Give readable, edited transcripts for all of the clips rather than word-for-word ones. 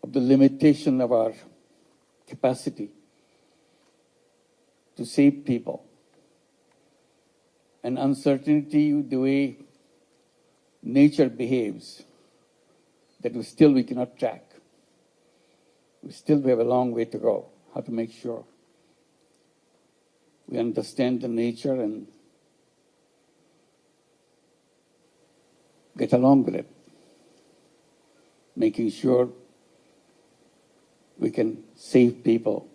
of the limitation of our capacity to save people, and uncertainty with the way nature behaves, that we cannot track. We still have a long way to go, how to make sure we understand the nature and get along with it, making sure we can save people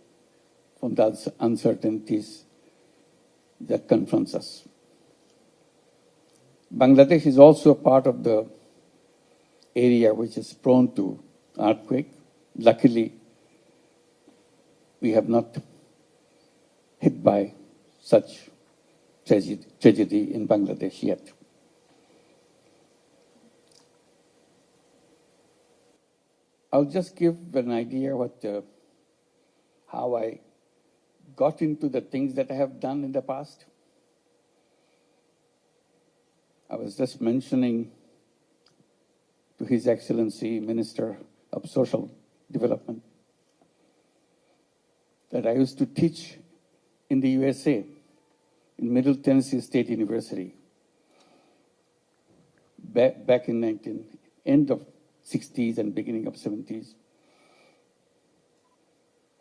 from the uncertainties that confronts us. Bangladesh is also a part of the area which is prone to earthquake. Luckily, we have not hit by such tragedy in Bangladesh yet. I'll just give an idea how I got into the things that I have done in the past. I was just mentioning to His Excellency, Minister of Social Development, that I used to teach in the USA, in Middle Tennessee State University, back in end of 60s and beginning of 70s.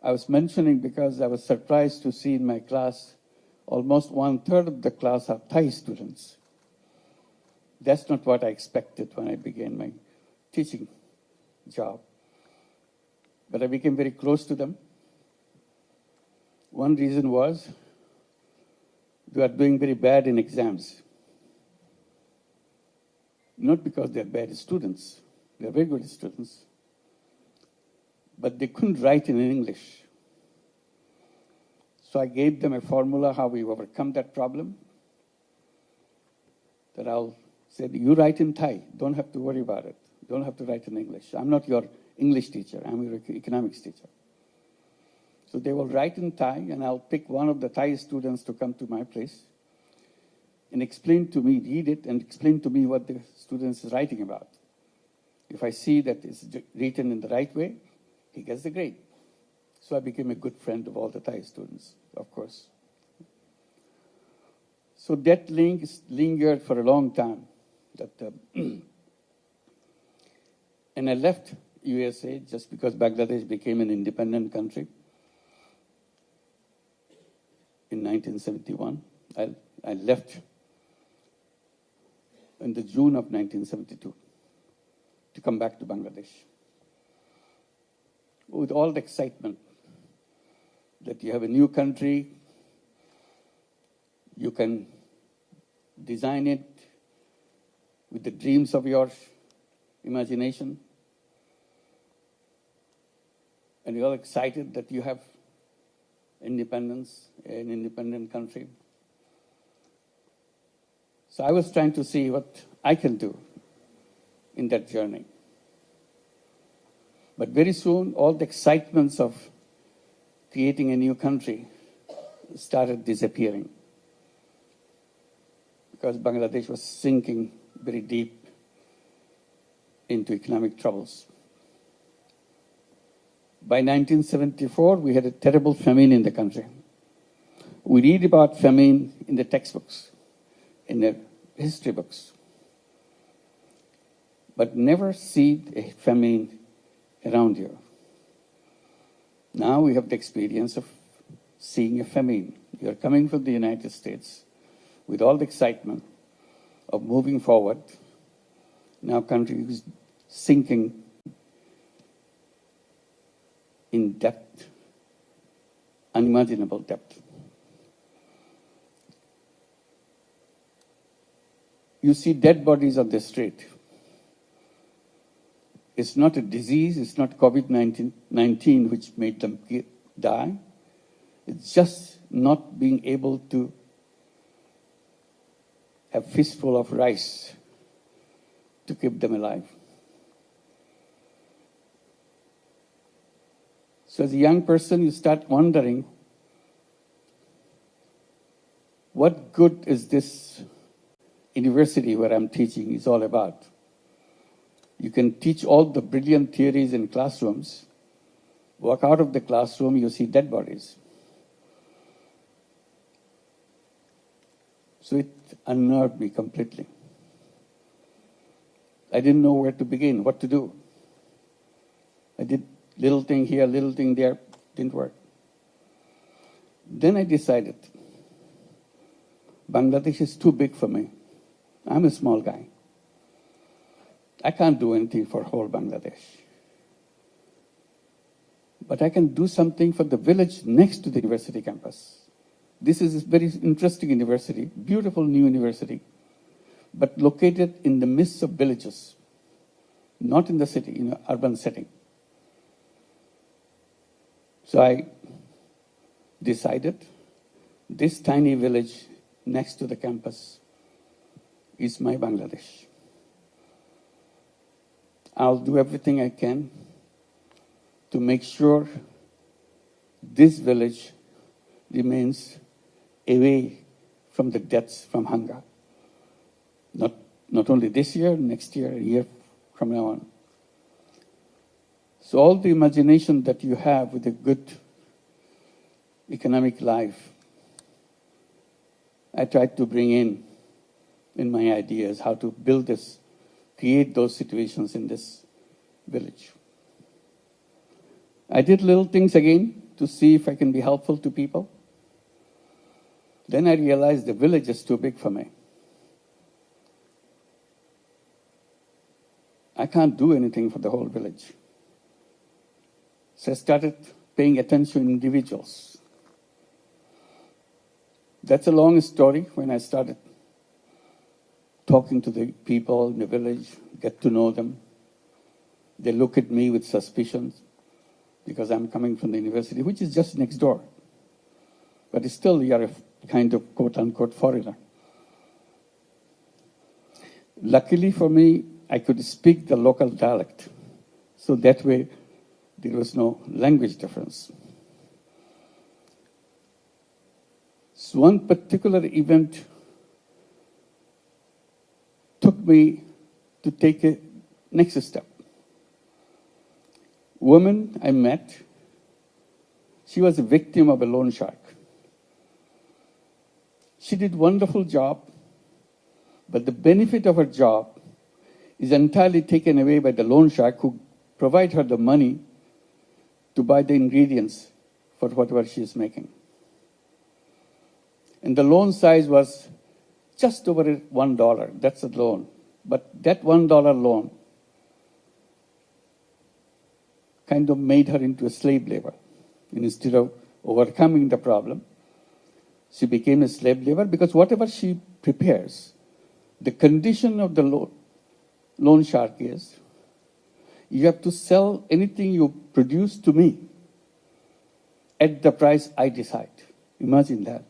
I was mentioning because I was surprised to see in my class, almost 1/3 of the class are Thai students. That's not what I expected when I began my teaching job. But I became very close to them. One reason was they are doing very bad in exams. Not because they're bad students. They're very good students. But they couldn't write in English. So I gave them a formula how we overcome that problem. That I'll say, you write in Thai, don't have to worry about it. Don't have to write in English. I'm not your English teacher, I'm your economics teacher. So they will write in Thai, and I'll pick one of the Thai students to come to my place and explain to me, read it, and explain to me what the student is writing about. If I see that it's written in the right way, he gets the grade. So I became a good friend of all the Thai students, of course. So that link lingered for a long time. And I left USA just because Bangladesh became an independent country in 1971. I left in the June of 1972 to come back to Bangladesh with all the excitement that you have a new country, you can design it with the dreams of your imagination, and you're all excited that you have independence, an independent country. So I was trying to see what I can do in that journey. But very soon, all the excitements of creating a new country started disappearing because Bangladesh was sinking very deep into economic troubles. By 1974, we had a terrible famine in the country. We read about famine in the textbooks, in the history books, but never see a famine around you. Now we have the experience of seeing a famine. You're coming from the United States with all the excitement of moving forward. Now country is sinking in depth, unimaginable depth. You see dead bodies on the street. It's not a disease, it's not COVID-19 which made them die. It's just not being able to have a fistful of rice to keep them alive. So as a young person, you start wondering, what good is this university where I'm teaching is all about? You can teach all the brilliant theories in classrooms. Walk out of the classroom, you see dead bodies. So it unnerved me completely. I didn't know where to begin, what to do. I did little thing here, little thing there, didn't work. Then I decided, Bangladesh is too big for me. I'm a small guy. I can't do anything for whole Bangladesh. But I can do something for the village next to the university campus. This is a very interesting university, beautiful new university, but located in the midst of villages, not in the city, in an urban setting. So I decided this tiny village next to the campus is my Bangladesh. I'll do everything I can to make sure this village remains away from the deaths from hunger. Not only this year, next year, a year from now on. So all the imagination that you have with a good economic life, I tried to bring in my ideas, how to build this, create those situations in this village. I did little things again to see if I can be helpful to people. Then I realized the village is too big for me. I can't do anything for the whole village. So I started paying attention to individuals. That's a long story. When I started talking to the people in the village, get to know them, they look at me with suspicion because I'm coming from the university, which is just next door. But still, you're a kind of quote-unquote foreigner. Luckily for me, I could speak the local dialect. So that way, there was no language difference. So one particular event took me to take a next step. Woman I met, she was a victim of a loan shark. She did a wonderful job, but the benefit of her job is entirely taken away by the loan shark who provide her the money to buy the ingredients for whatever she is making. And the loan size was just over $1. That's a loan. But that $1 loan kind of made her into a slave labor. And instead of overcoming the problem, she became a slave labor because whatever she prepares, the condition of the loan shark is, you have to sell anything you produce to me at the price I decide. Imagine that.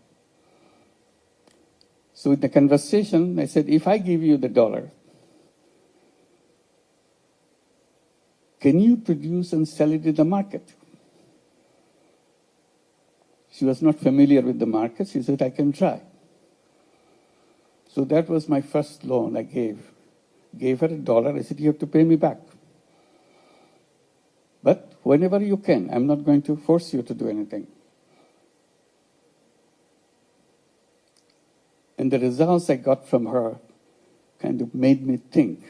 So in the conversation, I said, if I give you the $1, can you produce and sell it in the market? She was not familiar with the market. She said, I can try. So that was my first loan I gave. Gave her $1. I said, you have to pay me back. But whenever you can, I'm not going to force you to do anything. And the results I got from her kind of made me think,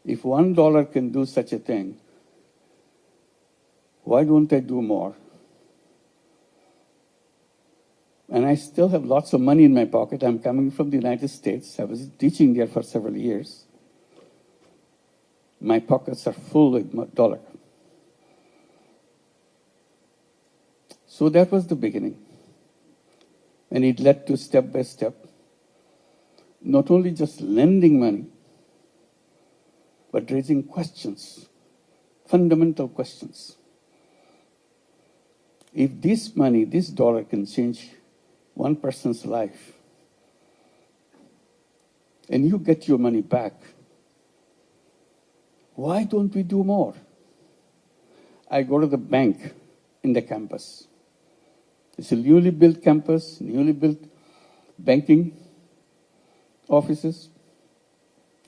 if $1 can do such a thing, why don't I do more? And I still have lots of money in my pocket. I'm coming from the United States. I was teaching there for several years. My pockets are full with dollar. So that was the beginning. And it led to step by step, not only just lending money, but raising questions, fundamental questions. If this money, this dollar can change one person's life, and you get your money back, why don't we do more? I go to the bank in the campus. It's a newly built campus, newly built banking offices.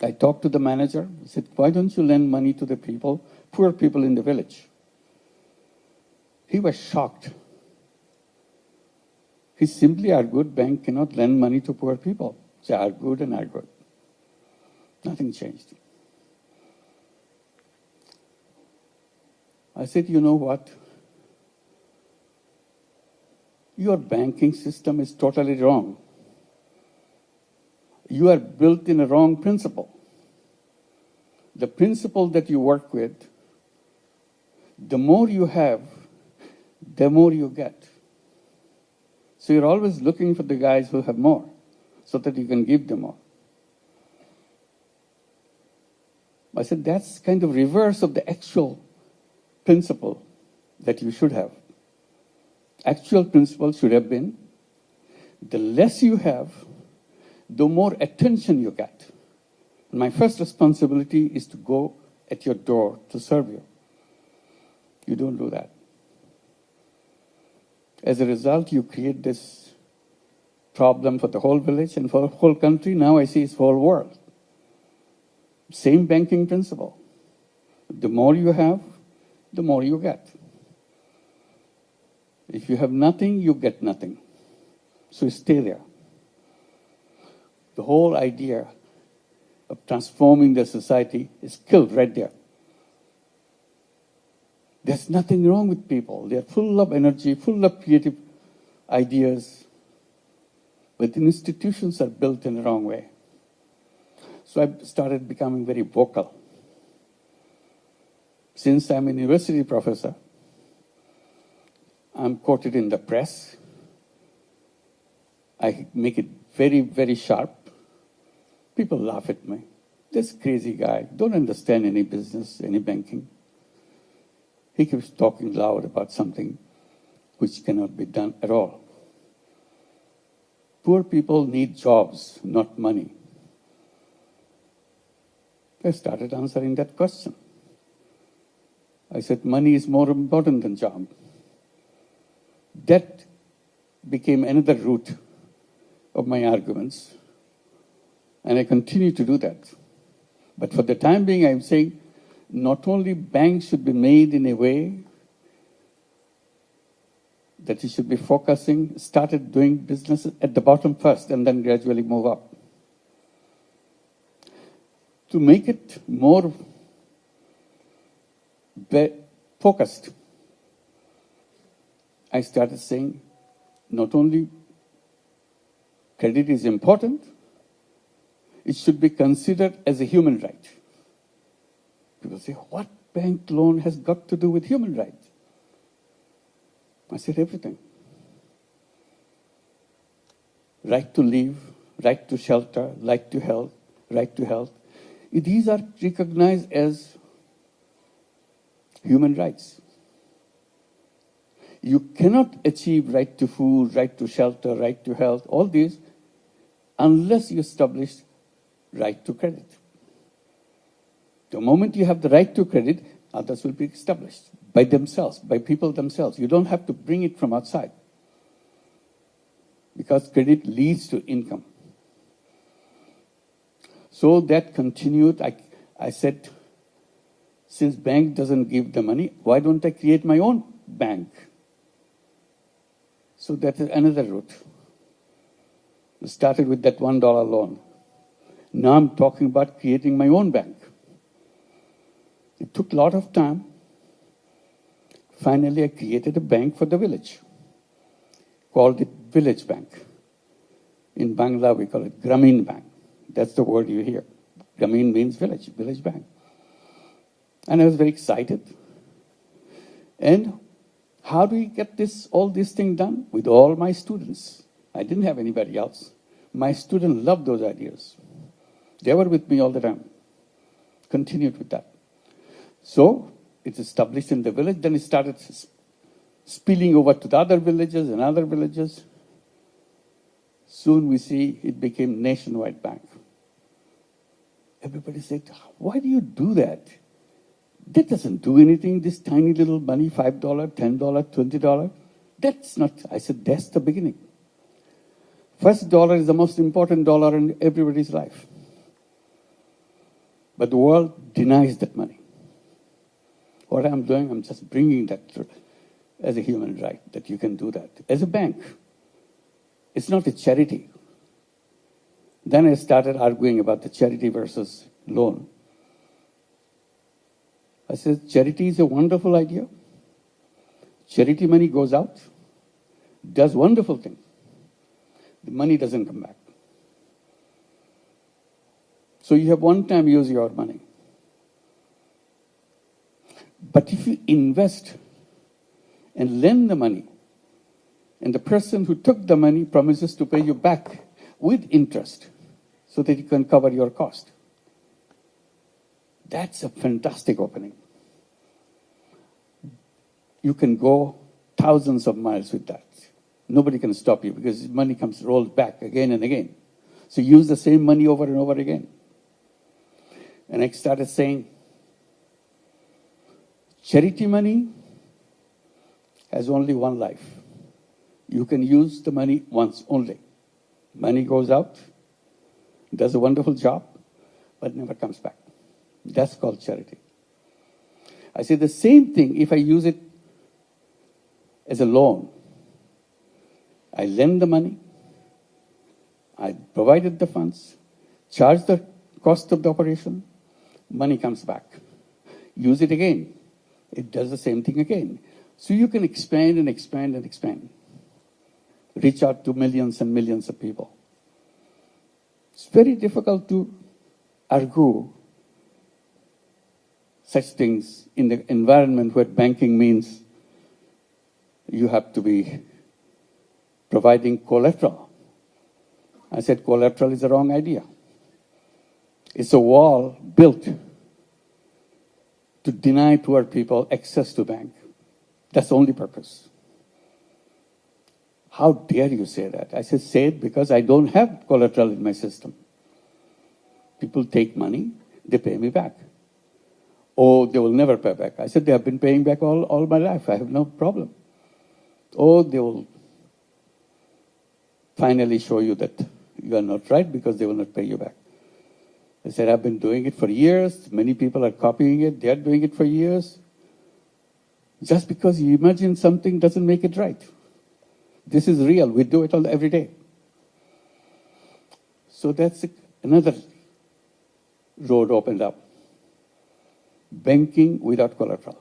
I talked to the manager. I said, why don't you lend money to the people, poor people in the village? He was shocked. He simply argued, bank cannot lend money to poor people. They argued and argued. Nothing changed. I said, you know what? Your banking system is totally wrong. You are built in a wrong principle. The principle that you work with, the more you have, the more you get. So you're always looking for the guys who have more, so that you can give them more. I said, that's kind of reverse of the actual principle that you should have. Actual principle should have been, the less you have, the more attention you get. My first responsibility is to go at your door to serve you. You don't do that. As a result, you create this problem for the whole village and for the whole country. Now I see it's the whole world. Same banking principle. The more you have, the more you get. If you have nothing, you get nothing. So stay there. The whole idea of transforming the society is killed right there. There's nothing wrong with people. They're full of energy, full of creative ideas, but the institutions are built in the wrong way. So I started becoming very vocal. Since I'm a university professor, I'm quoted in the press. I make it very, very sharp. People laugh at me. This crazy guy, don't understand any business, any banking. He keeps talking loud about something which cannot be done at all. Poor people need jobs, not money. I started answering that question. I said, money is more important than job. That became another root of my arguments. And I continue to do that. But for the time being, I'm saying, not only banks should be made in a way that it should be focusing, started doing business at the bottom first and then gradually move up. To make it more focused, I started saying, not only credit is important, it should be considered as a human right. People say, what bank loan has got to do with human rights? I said, everything. Right to live, right to shelter, right to health, right to health. These are recognized as human rights. You cannot achieve right to food, right to shelter, right to health, all these, unless you establish right to credit. The moment you have the right to credit, others will be established by themselves, by people themselves. You don't have to bring it from outside, because credit leads to income. So that continued. I said, since bank doesn't give the money, why don't I create my own bank? So that is another route. We started with that $1 loan. Now I'm talking about creating my own bank. It took a lot of time. Finally, I created a bank for the village, called it Village Bank. In Bangla, we call it Gramin Bank. That's the word you hear. Gramin means village, village bank. And I was very excited. And how do we get all this thing done? With all my students. I didn't have anybody else. My students loved those ideas. They were with me all the time. Continued with that. So it's established in the village. Then it started spilling over to the other villages and other villages. Soon we see it became nationwide bank. Everybody said, why do you do that? That doesn't do anything, this tiny little money, $5, $10, $20. That's not, I said, that's the beginning. First dollar is the most important dollar in everybody's life. But the world denies that money. What I'm doing, I'm just bringing that as a human right, that you can do that. As a bank, it's not a charity. Then I started arguing about the charity versus loan. I said, charity is a wonderful idea. Charity money goes out, does wonderful things. The money doesn't come back. So you have one-time use your money. But if you invest and lend the money, and the person who took the money promises to pay you back with interest so that you can cover your cost, that's a fantastic opening. You can go thousands of miles with that. Nobody can stop you because money comes rolled back again and again. So use the same money over and over again. And I started saying, charity money has only one life. You can use the money once only. Money goes out, does a wonderful job, but never comes back. That's called charity. I say the same thing if I use it as a loan. I lend the money, I provided the funds, charge the cost of the operation, money comes back. Use it again. It does the same thing again. So you can expand and expand and expand. Reach out to millions and millions of people. It's very difficult to argue such things in the environment where banking means you have to be providing collateral. I said collateral is the wrong idea. It's a wall built to deny poor people access to bank. That's the only purpose. How dare you say that? I said, say it because I don't have collateral in my system. People take money, they pay me back. Oh, they will never pay back. I said, they have been paying back all my life. I have no problem. Oh, they will finally show you that you are not right because they will not pay you back. I said, I've been doing it for years. Many people are copying it. They are doing it for years. Just because you imagine something doesn't make it right. This is real. We do it all every day. So that's another road opened up. Banking without collateral.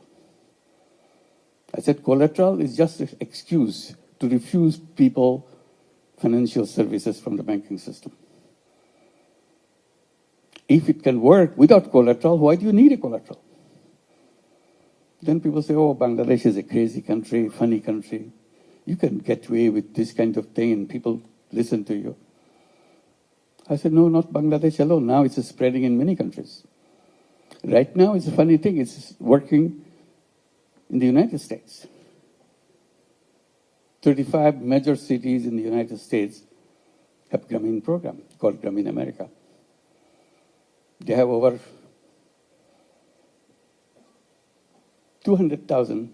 I said collateral is just an excuse to refuse people financial services from the banking system. If it can work without collateral, why do you need a collateral? Then people say, oh, Bangladesh is a crazy country, funny country. You can get away with this kind of thing and people listen to you. I said, no, not Bangladesh alone. Now it's spreading in many countries. Right now, it's a funny thing. It's working in the United States. 35 major cities in the United States have Grameen program called Grameen America. They have over 200,000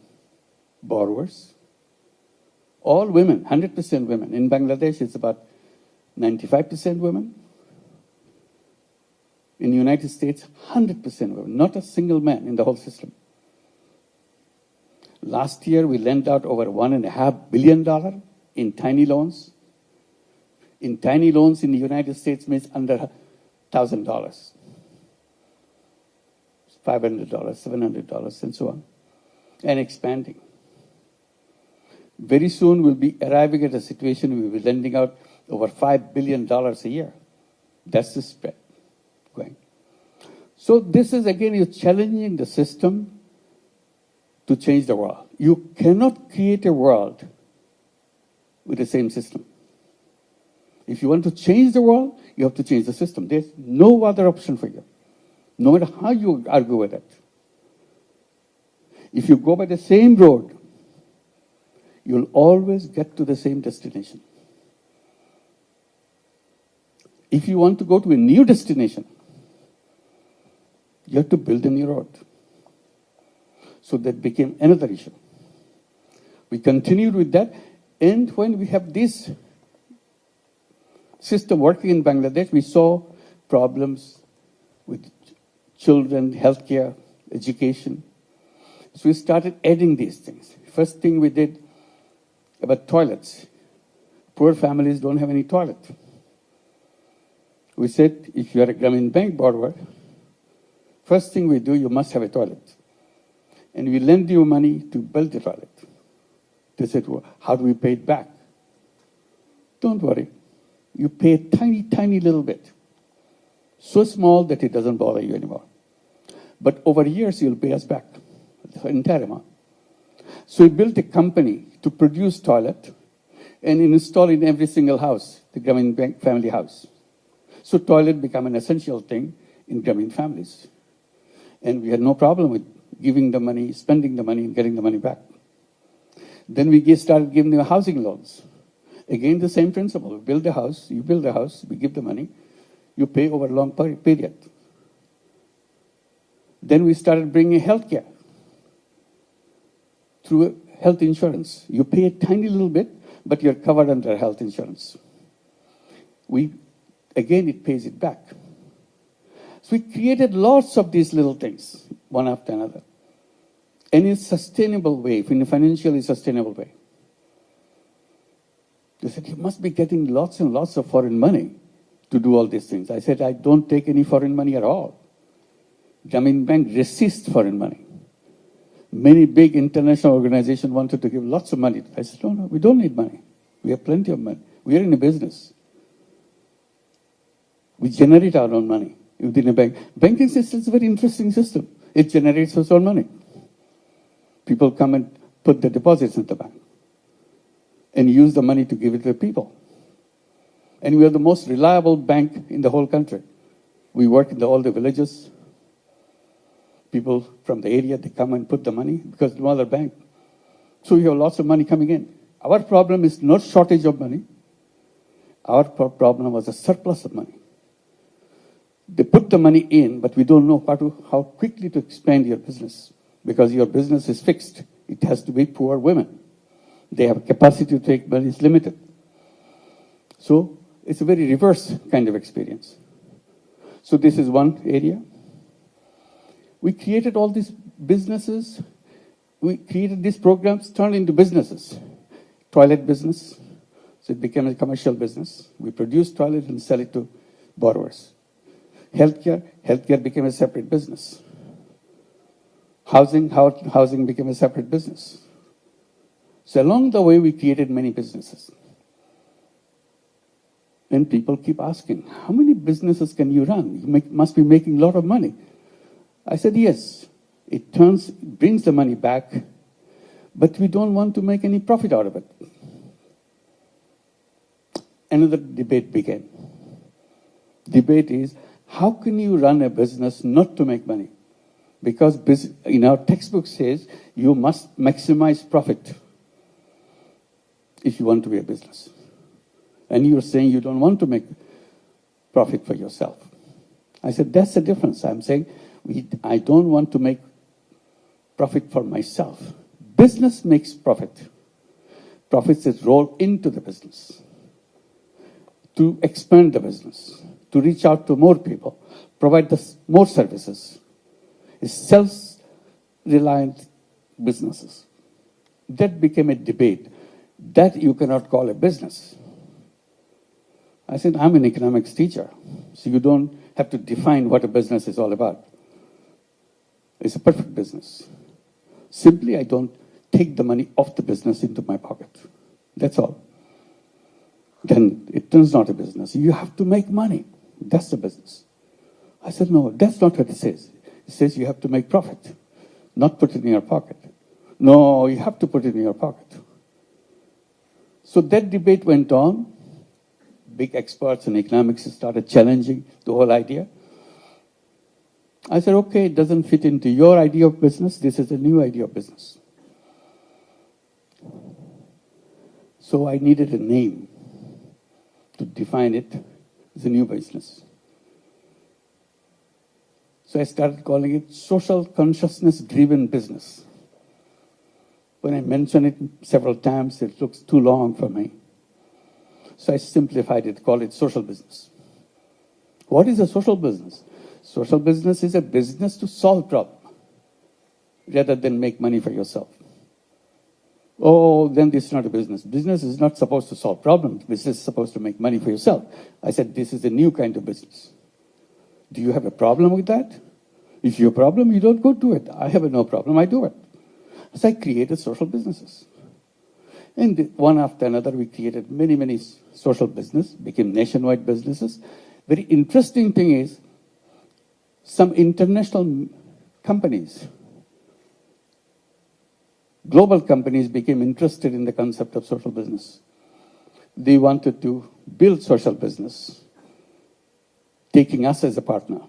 borrowers, all women, 100% women. In Bangladesh, it's about 95% women. In the United States, 100% women, not a single man in the whole system. Last year, we lent out over $1.5 billion in tiny loans. In tiny loans in the United States means under $1,000. $500, $700, and so on, and expanding. Very soon, we'll be arriving at a situation we'll be lending out over $5 billion a year. That's the spread going. So this is, again, you're challenging the system to change the world. You cannot create a world with the same system. If you want to change the world, you have to change the system. There's no other option for you, no matter how you argue with it. If you go by the same road, you'll always get to the same destination. If you want to go to a new destination, you have to build a new road. So that became another issue. We continued with that, and when we have this system working in Bangladesh, we saw problems with children, healthcare, education. So we started adding these things. First thing we did about toilets. Poor families don't have any toilet. We said, if you are a Grameen Bank borrower, first thing we do, you must have a toilet. And we lend you money to build the toilet. They said, well, how do we pay it back? Don't worry. You pay a tiny, tiny little bit. So small that it doesn't bother you anymore. But over years, you'll pay us back the entire amount. So we built a company to produce toilet and install in every single house, the Grameen Bank family house. So toilet became an essential thing in Grameen families. And we had no problem with giving the money, spending the money, and getting the money back. Then we started giving them housing loans. Again, the same principle. We build a house, you build a house, we give the money, you pay over a long period. Then we started bringing healthcare through health insurance. You pay a tiny little bit, but you're covered under health insurance. Again, it pays it back. So we created lots of these little things, one after another, and in a sustainable way, in a financially sustainable way. They said, you must be getting lots and lots of foreign money to do all these things. I said, I don't take any foreign money at all. Grameen Bank resists foreign money. Many big international organizations wanted to give lots of money. I said, no, we don't need money. We have plenty of money. We are in a business. We generate our own money within a bank. Banking system is a very interesting system. It generates its own money. People come and put their deposits in the bank and use the money to give it to the people. And we are the most reliable bank in the whole country. We work in all the villages. People from the area, they come and put the money because no other bank. So we have lots of money coming in. Our problem is not shortage of money. Our problem was a surplus of money. They put the money in, but we don't know how quickly to expand your business because your business is fixed. It has to be poor women. They have capacity to take money is limited. So it's a very reverse kind of experience. So this is one area. We created all these businesses. We created these programs, turned into businesses. Toilet business, so it became a commercial business. We produce toilets and sell it to borrowers. Healthcare became a separate business. Housing became a separate business. So along the way, we created many businesses. And people keep asking, how many businesses can you run? You must be making a lot of money. I said, yes, it brings the money back, but we don't want to make any profit out of it. Another debate began. Debate is, how can you run a business not to make money? Because in our textbook says, you must maximize profit if you want to be a business. And you're saying you don't want to make profit for yourself. I said, that's the difference. I'm saying, I don't want to make profit for myself. Business makes profit. Profits is rolled into the business to expand the business, to reach out to more people, provide more services. It's self-reliant businesses. That became a debate. That you cannot call a business. I said, I'm an economics teacher, so you don't have to define what a business is all about. It's a perfect business. Simply, I don't take the money off the business into my pocket. That's all. Then it turns not a business. You have to make money. That's the business. I said, no, that's not what it says. It says you have to make profit, not put it in your pocket. No, you have to put it in your pocket. So that debate went on. Big experts in economics started challenging the whole idea. I said, okay, it doesn't fit into your idea of business. This is a new idea of business. So I needed a name to define it as a new business. So I started calling it social consciousness-driven business. When I mention it several times, it looks too long for me. So I simplified it, called it social business. What is a social business? Social business is a business to solve problem rather than make money for yourself. Oh, then this is not a business. Business is not supposed to solve problems. Business is supposed to make money for yourself. I said, this is a new kind of business. Do you have a problem with that? If you have a problem, you don't go do it. I have no problem, I do it. So I created social businesses. And one after another, we created many, many social business, became nationwide businesses. Very interesting thing is, some international companies, global companies became interested in the concept of social business. They wanted to build social business, taking us as a partner.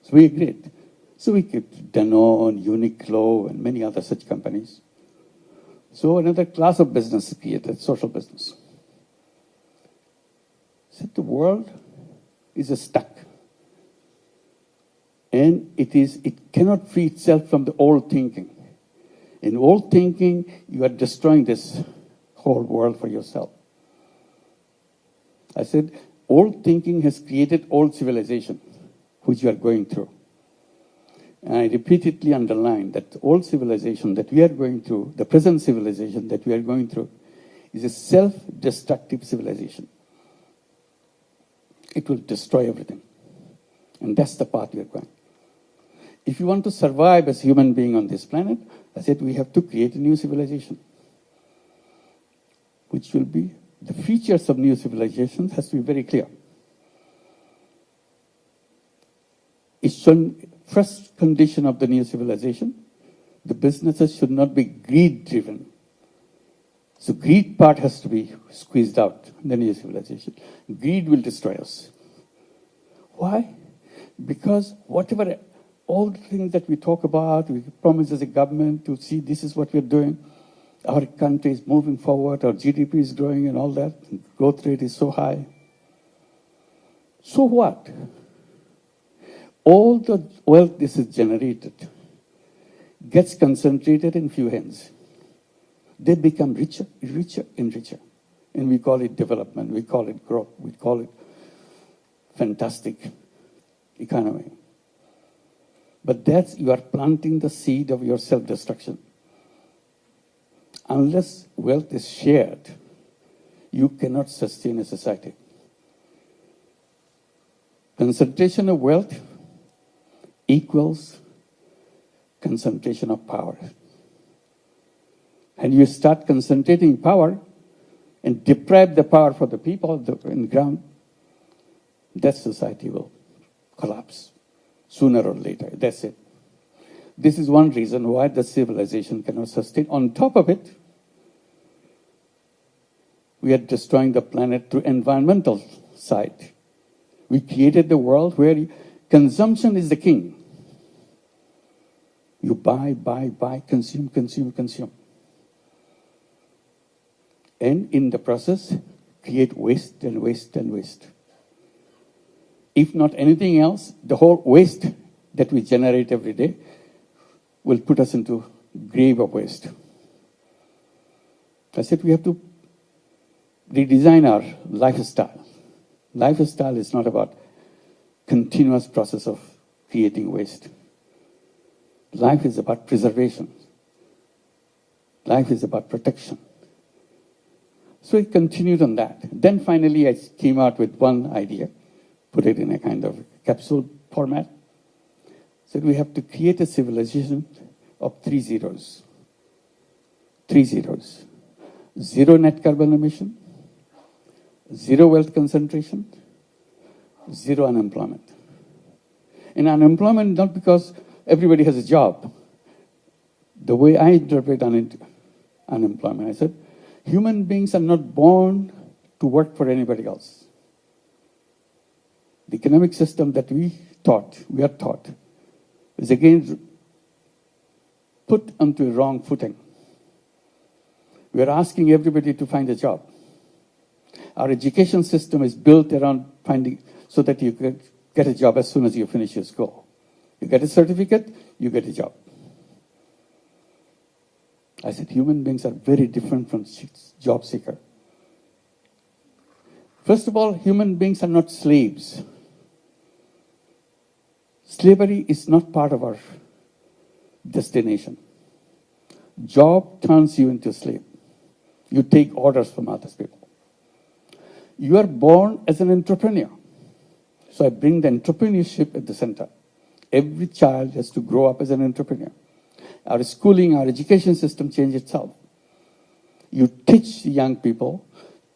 So we agreed. So we kept Danone, Uniqlo, and many other such companies. So another class of business is created, social business. So the world is stuck. And it cannot free itself from the old thinking. In old thinking, you are destroying this whole world for yourself. I said, old thinking has created old civilization, which you are going through. And I repeatedly underline that the old civilization that we are going through, the present civilization that we are going through, is a self-destructive civilization. It will destroy everything. And that's the path we are going. If you want to survive as human being on this planet, I said we have to create a new civilization, which will be, the features of new civilizations has to be very clear. First condition of the new civilization, the businesses should not be greed-driven. So greed part has to be squeezed out in the new civilization. Greed will destroy us. Why? Because whatever, all the things that we talk about, we promise as a government to see this is what we're doing. Our country is moving forward, our GDP is growing and all that. Growth rate is so high. So what? All the wealth this is generated gets concentrated in few hands. They become richer, richer and richer. And we call it development, we call it growth, we call it fantastic economy. But that's, you are planting the seed of your self-destruction. Unless wealth is shared, you cannot sustain a society. Concentration of wealth equals concentration of power. And you start concentrating power and deprive the power for the people in the ground, that society will collapse sooner or later. That's it. This is one reason why the civilization cannot sustain. On top of it, we are destroying the planet through environmental side. We created the world where consumption is the king. You buy, consume, consume, consume. And in the process, create waste and waste and waste. If not anything else, the whole waste that we generate every day will put us into grave of waste. I said we have to redesign our lifestyle. Lifestyle is not about continuous process of creating waste. Life is about preservation. Life is about protection. So I continued on that. Then finally I came out with one idea, put it in a kind of capsule format. Said we have to create a civilization of 3 zeros. 3 zeros. 0 net carbon emission, 0 wealth concentration, 0 unemployment. And unemployment not because everybody has a job. The way I interpret unemployment, I said, human beings are not born to work for anybody else. The economic system that we are taught, is again put onto a wrong footing. We are asking everybody to find a job. Our education system is built around finding, so that you can get a job as soon as you finish your school. You get a certificate, you get a job. I said, human beings are very different from job seeker. First of all, human beings are not slaves. Slavery is not part of our destination. Job turns you into a slave. You take orders from other people. You are born as an entrepreneur. So I bring the entrepreneurship at the center. Every child has to grow up as an entrepreneur. Our schooling, our education system changed itself. You teach young people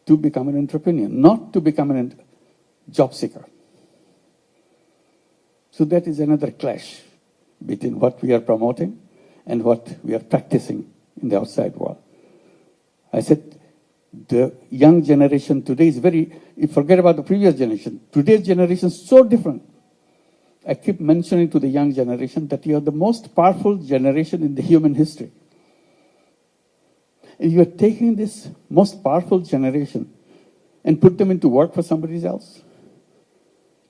to become an entrepreneur, not to become a job seeker. So that is another clash between what we are promoting and what we are practicing in the outside world. I said, the young generation today is you forget about the previous generation. Today's generation is so different. I keep mentioning to the young generation that you are the most powerful generation in the human history. And you are taking this most powerful generation and put them into work for somebody else.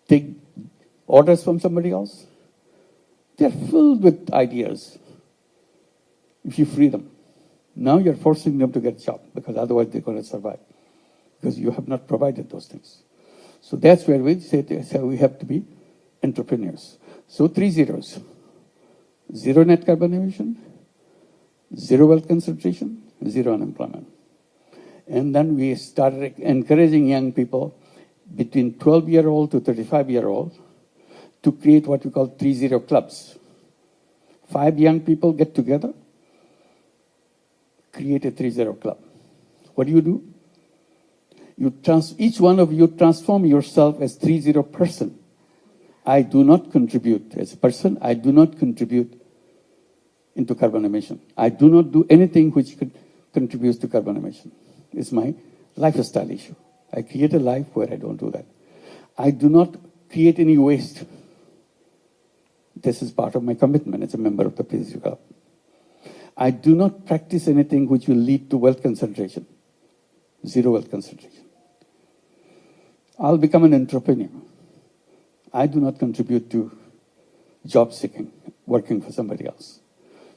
Take orders from somebody else. They're filled with ideas. If you free them. Now you're forcing them to get a job because otherwise they're going to survive. Because you have not provided those things. So that's where we say we have to be entrepreneurs. So 3 zeros. 0 net carbon emission, 0 wealth concentration, 0 unemployment. And then we started encouraging young people between 12-year-old to 35-year-old to create what we call 3-0 clubs. 5 young people get together, create a 3-0 club. What do? Each one of you transform yourself as 3-0 person. I do not contribute as a person. I do not contribute into carbon emission. I do not do anything which contributes to carbon emission. It's my lifestyle issue. I create a life where I don't do that. I do not create any waste. This is part of my commitment as a member of the 3-0 club. I do not practice anything which will lead to wealth concentration. 0 wealth concentration. I'll become an entrepreneur. I do not contribute to job seeking, working for somebody else.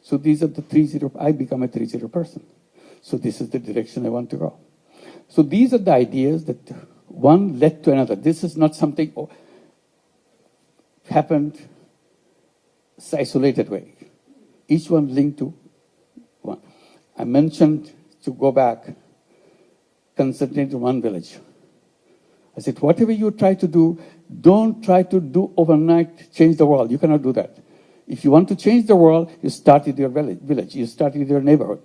So these are the 3-0. I become a 3-0 person. So this is the direction I want to go. So these are the ideas that one led to another. This is not something happened isolated way. Each one linked to one. I mentioned to go back, concentrate on one village. I said, whatever you try to do, don't try to do overnight, change the world. You cannot do that. If you want to change the world, you start with your village. You start with your neighborhood.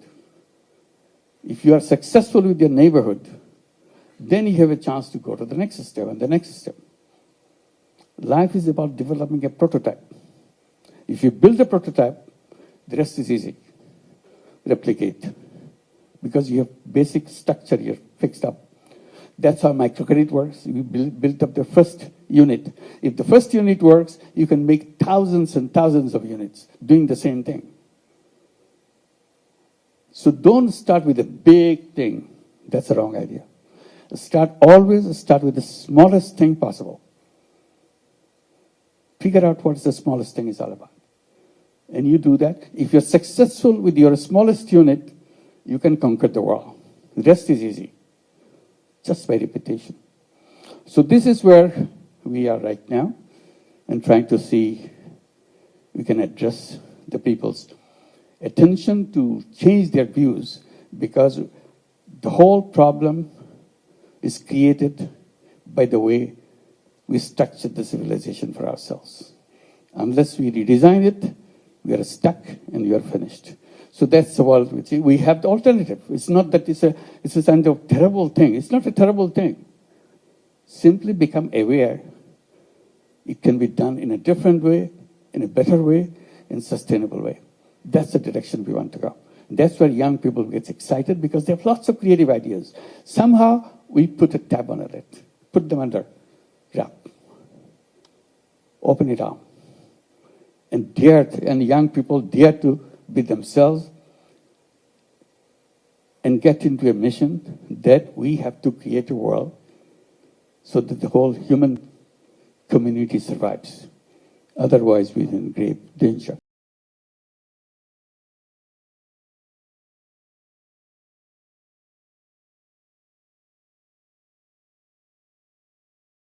If you are successful with your neighborhood, then you have a chance to go to the next step and the next step. Life is about developing a prototype. If you build a prototype, the rest is easy. Replicate. Because you have basic structure here fixed up. That's how microcredit works. We built up the first unit. If the first unit works, you can make thousands and thousands of units doing the same thing. So don't start with a big thing. That's a wrong idea. Always start with the smallest thing possible. Figure out what the smallest thing is all about. And you do that. If you're successful with your smallest unit, you can conquer the world. The rest is easy. Just by repetition. So this is where we are right now and trying to see we can address the people's attention to change their views, because the whole problem is created by the way we structured the civilization for ourselves. Unless we redesign it, we are stuck and we are finished. So that's the world we see. We have the alternative. It's not that it's a kind of terrible thing. It's not a terrible thing. Simply become aware. It can be done in a different way, in a better way, in a sustainable way. That's the direction we want to go. That's where young people get excited, because they have lots of creative ideas. Somehow we put a tab on it, put them under wrap, open it up, and young people dare to be themselves and get into a mission that we have to create a world so that the whole human community survives. Otherwise, we're in grave danger.